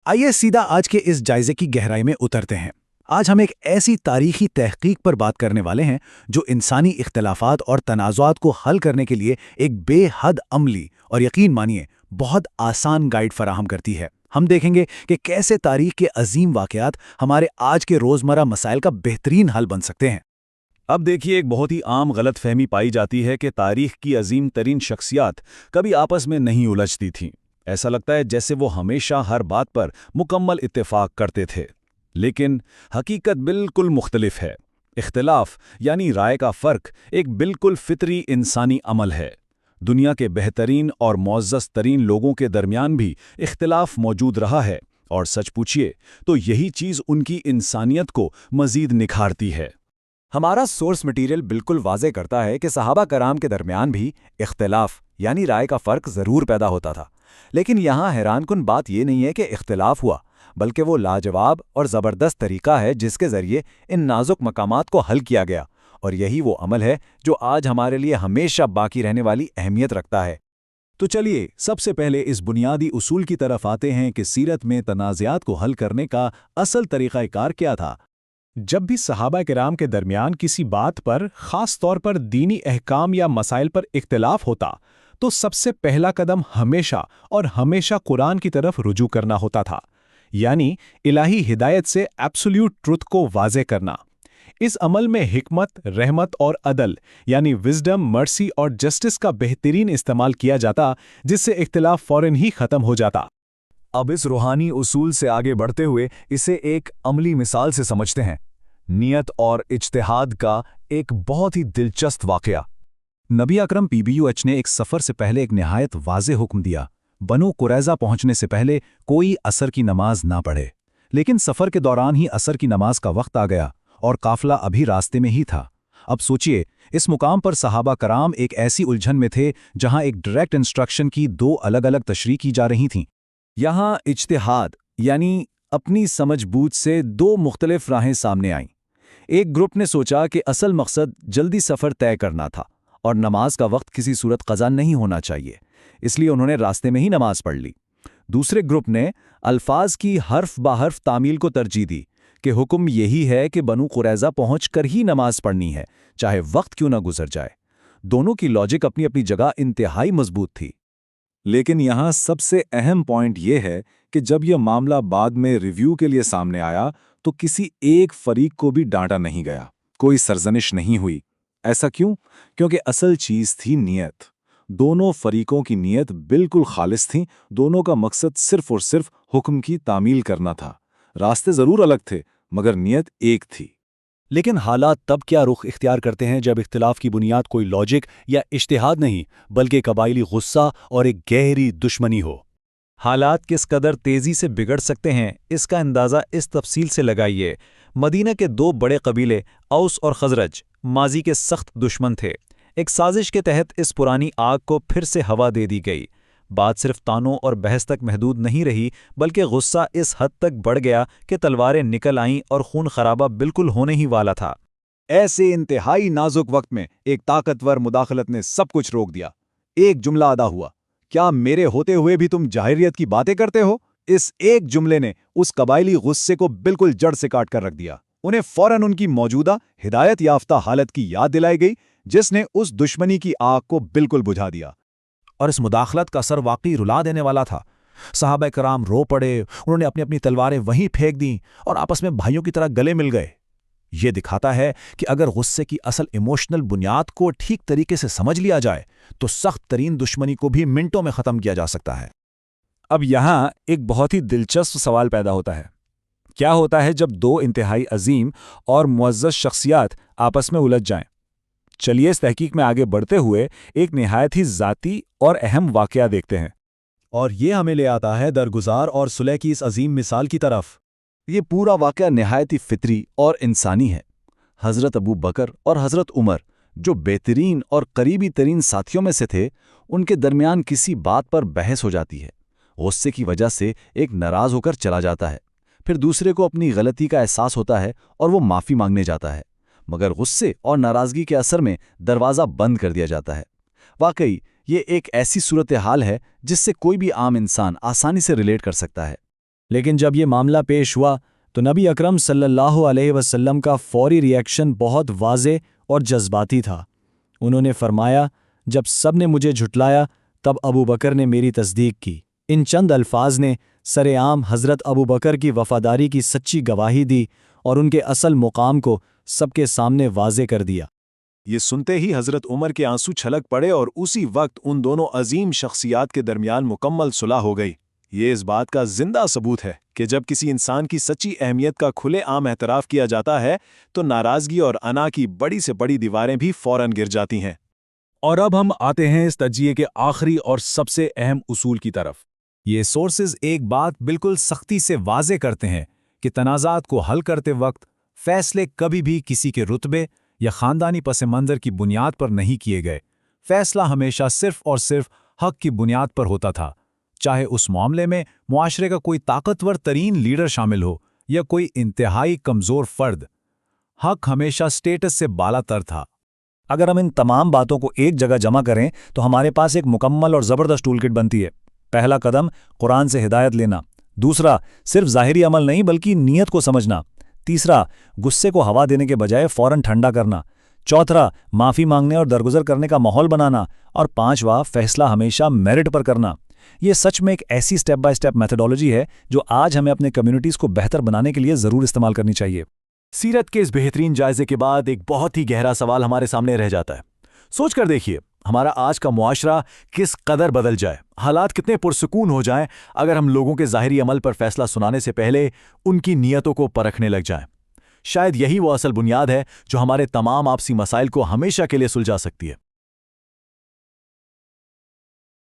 आइए सीधा आज के इस जायजे की गहराई में उतरते हैं। आज हम एक ऐसी तारीखी तहकीक पर बात करने वाले हैं जो इंसानी इख्तिलाफात और तनाज़ुआत को हल करने के लिए एक बेहद अमली और यकीन मानिए बहुत आसान गाइड फराहम करती है। हम देखेंगे कि कैसे तारीख के अजीम वाक़यात हमारे आज के रोज़मर्रा मसाइल का बेहतरीन हल बन सकते हैं। अब देखिए, एक बहुत ही आम गलत फहमी पाई जाती है कि तारीख की अजीम तरीन शख्सियात कभी आपस में नहीं उलझती थीं। ऐसा लगता है जैसे वो हमेशा हर बात पर मुकम्मल इत्तेफाक करते थे, लेकिन हकीकत बिल्कुल मुख्तलिफ है। इख्तिलाफ यानी राय का फ़र्क एक बिल्कुल फितरी इंसानी अमल है। दुनिया के बेहतरीन और मुअज़्ज़ज़ तरीन लोगों के दरमियान भी इख्तिलाफ मौजूद रहा है, और सच पूछिए तो यही चीज़ उनकी इंसानियत को मज़ीद निखारती है। हमारा सोर्स मटेरियल बिल्कुल वाज़े करता है कि सहाबा कराम के दरमियान भी इख्तिलाफ यानी राय का फ़र्क ज़रूर पैदा होता था। लेकिन यहाँ हैरानकुन बात यह नहीं है कि इख्तिलाफ हुआ, बल्कि वो लाजवाब और ज़बरदस्त तरीका है जिसके ज़रिए इन नाजुक मकामात को हल किया गया, और यही वो अमल है जो आज हमारे लिए हमेशा बाकी रहने वाली अहमियत रखता है। तो चलिए सबसे पहले इस बुनियादी उसूल की तरफ आते हैं कि सीरत में तनाज़ात को हल करने का असल तरीक़ाकार क्या था। जब भी सहाबा किराम के दरमियान किसी बात पर, ख़ास तौर पर दीनी अहकाम या मसाइल पर इख्तिलाफ होता, तो सबसे पहला कदम हमेशा और हमेशा कुरान की तरफ रुजू करना होता था, यानी इलाही हिदायत से एब्सोल्यूट ट्रुथ को वाज़े करना। इस अमल में हिकमत, रहमत और अदल यानी विजडम, मर्सी और जस्टिस का बेहतरीन इस्तेमाल किया जाता, जिससे इख्तिलाफ फ़ौरन ही ख़त्म हो जाता। अब इस रूहानी उसूल से आगे बढ़ते हुए इसे एक अमली मिसाल से समझते हैं। नियत और इज्तिहाद का एक बहुत ही दिलचस्प वाक़या। नबी अकरम PBUH ने एक सफ़र से पहले एक निहायत वाज़े हुक्म दिया, बनु कुरैज़ा पहुंचने से पहले कोई असर की नमाज ना पढ़े। लेकिन सफ़र के दौरान ही असर की नमाज का वक्त आ गया और काफ़िला अभी रास्ते में ही था। अब सोचिए, इस मुकाम पर सहाबा कराम एक ऐसी उलझन में थे जहां एक डायरेक्ट इंस्ट्रक्शन की दो अलग अलग तशरीह की जा रही थीं। यहाँ इज्तिहाद यानी अपनी समझबूझ से दो मुख्तलिफ राहें सामने आईं। एक ग्रुप ने सोचा कि असल मकसद जल्दी सफ़र तय करना था और नमाज का वक्त किसी सूरत क़ज़ा नहीं होना चाहिए, इसलिए उन्होंने रास्ते में ही नमाज पढ़ ली। दूसरे ग्रुप ने अल्फाज की हर्फ बाहर्फ तामील को तरजीह दी कि हुक्म यही है कि बनु कुरैज़ा पहुँच कर ही नमाज पढ़नी है, चाहे वक्त क्यों ना गुजर जाए। दोनों की लॉजिक अपनी अपनी जगह इंतहाई मजबूत थी। लेकिन यहाँ सबसे अहम पॉइंट ये है कि जब यह मामला बाद में रिव्यू के लिए सामने आया तो किसी एक फरीक को भी डांटा नहीं गया, कोई सरजनिश नहीं हुई। ऐसा क्यों? क्योंकि असल चीज़ थी नियत। दोनों फरीकों की नियत बिल्कुल खालिस थी, दोनों का मकसद सिर्फ और सिर्फ हुक्म की तामील करना था। रास्ते ज़रूर अलग थे, मगर नियत एक थी। लेकिन हालात तब क्या रुख इख्तियार करते हैं जब इख्तिलाफ की बुनियाद कोई लॉजिक या इज्तिहाद नहीं, बल्कि कबाइली गुस्सा और एक गहरी दुश्मनी हो। हालात किस कदर तेज़ी से बिगड़ सकते हैं, इसका अंदाज़ा इस तफसील से लगाइए। मदीना के दो बड़े कबीले औस और खजरज माजी के सख्त दुश्मन थे। एक साजिश के तहत इस पुरानी आग को फिर से हवा दे दी गई। बात सिर्फ तानों और बहस तक महदूद नहीं रही, बल्कि गुस्सा इस हद तक बढ़ गया कि तलवारें निकल आईं और खून खराबा बिल्कुल होने ही वाला था। ऐसे इंतहाई नाजुक वक्त में एक ताकतवर मुदाखलत ने सब कुछ रोक दिया। एक जुमला अदा हुआ, क्या मेरे होते हुए भी तुम जाहिरियत की बातें करते हो? इस एक जुमले ने उस कबाइली गुस्से को बिल्कुल जड़ से काट कर रख दिया। उन्हें फौरन उनकी मौजूदा हिदायत याफ्ता हालत की याद दिलाई गई, जिसने उस दुश्मनी की आग को बिल्कुल बुझा दिया। और इस मुदाखलत का असर वाकई रुला देने वाला था। सहाबा कराम रो पड़े, उन्होंने अपनी अपनी तलवारें वहीं फेंक दीं और आपस में भाइयों की तरह गले मिल गए। ये दिखाता है कि अगर गुस्से की असल इमोशनल बुनियाद को ठीक तरीके से समझ लिया जाए तो सख्त तरीन दुश्मनी को भी मिनटों में ख़त्म किया जा सकता है। अब यहाँ एक बहुत ही दिलचस्प सवाल पैदा होता है। क्या होता है जब दो इंतहाई अजीम और मुअज़्ज़ज़ शख्सियात आपस में उलझ जाएं? चलिए इस तहकीक में आगे बढ़ते हुए एक निहायत ही ज़ाती और अहम वाक़या देखते हैं। और ये हमें ले आता है दरगुजार और सुलह की इस अजीम मिसाल की तरफ। ये पूरा वाक़या निहायत ही फितरी और इंसानी है। हज़रत अबू बकर और हज़रत उमर, जो बेहतरीन और करीबी तरीन साथियों में से थे, उनके दरमियान किसी बात पर बहस हो जाती है। गुस्से की वजह से एक नाराज़ होकर चला जाता है, फिर दूसरे को अपनी गलती का एहसास होता है और वो माफ़ी मांगने जाता है, मगर गुस्से और नाराज़गी के असर में दरवाज़ा बंद कर दिया जाता है। वाकई ये एक ऐसी सूरत हाल है जिससे कोई भी आम इंसान आसानी से रिलेट कर सकता है। لیکن جب یہ معاملہ پیش ہوا تو نبی اکرم صلی اللہ علیہ وسلم کا فوری ریئیکشن بہت واضح اور جذباتی تھا۔ انہوں نے فرمایا، جب سب نے مجھے جھٹلایا تب ابو بکر نے میری تصدیق کی۔ ان چند الفاظ نے سر عام حضرت ابو بکر کی وفاداری کی سچی گواہی دی اور ان کے اصل مقام کو سب کے سامنے واضح کر دیا۔ یہ سنتے ہی حضرت عمر کے آنسو چھلک پڑے اور اسی وقت ان دونوں عظیم شخصیات کے درمیان مکمل صلح ہو گئی۔ یہ اس بات کا زندہ ثبوت ہے کہ جب کسی انسان کی سچی اہمیت کا کھلے عام اعتراف کیا جاتا ہے تو ناراضگی اور انا کی بڑی سے بڑی دیواریں بھی فوراً گر جاتی ہیں۔ اور اب ہم آتے ہیں اس تجزیے کے آخری اور سب سے اہم اصول کی طرف۔ یہ سورسز ایک بات بالکل سختی سے واضح کرتے ہیں کہ تنازعات کو حل کرتے وقت فیصلے کبھی بھی کسی کے رتبے یا خاندانی پس منظر کی بنیاد پر نہیں کیے گئے۔ فیصلہ ہمیشہ صرف اور صرف حق کی بنیاد پر ہوتا تھا، چاہے اس معاملے میں معاشرے کا کوئی طاقتور ترین لیڈر شامل ہو یا کوئی انتہائی کمزور فرد۔ حق ہمیشہ سٹیٹس سے بالا تر تھا۔ اگر ہم ان تمام باتوں کو ایک جگہ جمع کریں تو ہمارے پاس ایک مکمل اور زبردست ٹول کٹ بنتی ہے۔ پہلا قدم قرآن سے ہدایت لینا، دوسرا صرف ظاہری عمل نہیں بلکہ نیت کو سمجھنا، تیسرا غصے کو ہوا دینے کے بجائے فوراً ٹھنڈا کرنا، چوتھا معافی مانگنے اور درگزر کرنے کا ماحول بنانا، اور پانچواں فیصلہ ہمیشہ میرٹ پر کرنا۔ یہ سچ میں ایک ایسی سٹیپ بائی سٹیپ میتھڈالوجی ہے جو آج ہمیں اپنے کمیونٹیز کو بہتر بنانے کے لیے ضرور استعمال کرنی چاہیے۔ سیرت کے اس بہترین جائزے کے بعد ایک بہت ہی گہرا سوال ہمارے سامنے رہ جاتا ہے۔ سوچ کر دیکھیے، ہمارا آج کا معاشرہ کس قدر بدل جائے، حالات کتنے پرسکون ہو جائیں اگر ہم لوگوں کے ظاہری عمل پر فیصلہ سنانے سے پہلے ان کی نیتوں کو پرکھنے لگ جائیں۔ شاید یہی وہ اصل بنیاد ہے جو ہمارے تمام آپسی مسائل کو ہمیشہ کے لیے سلجھا سکتی ہے۔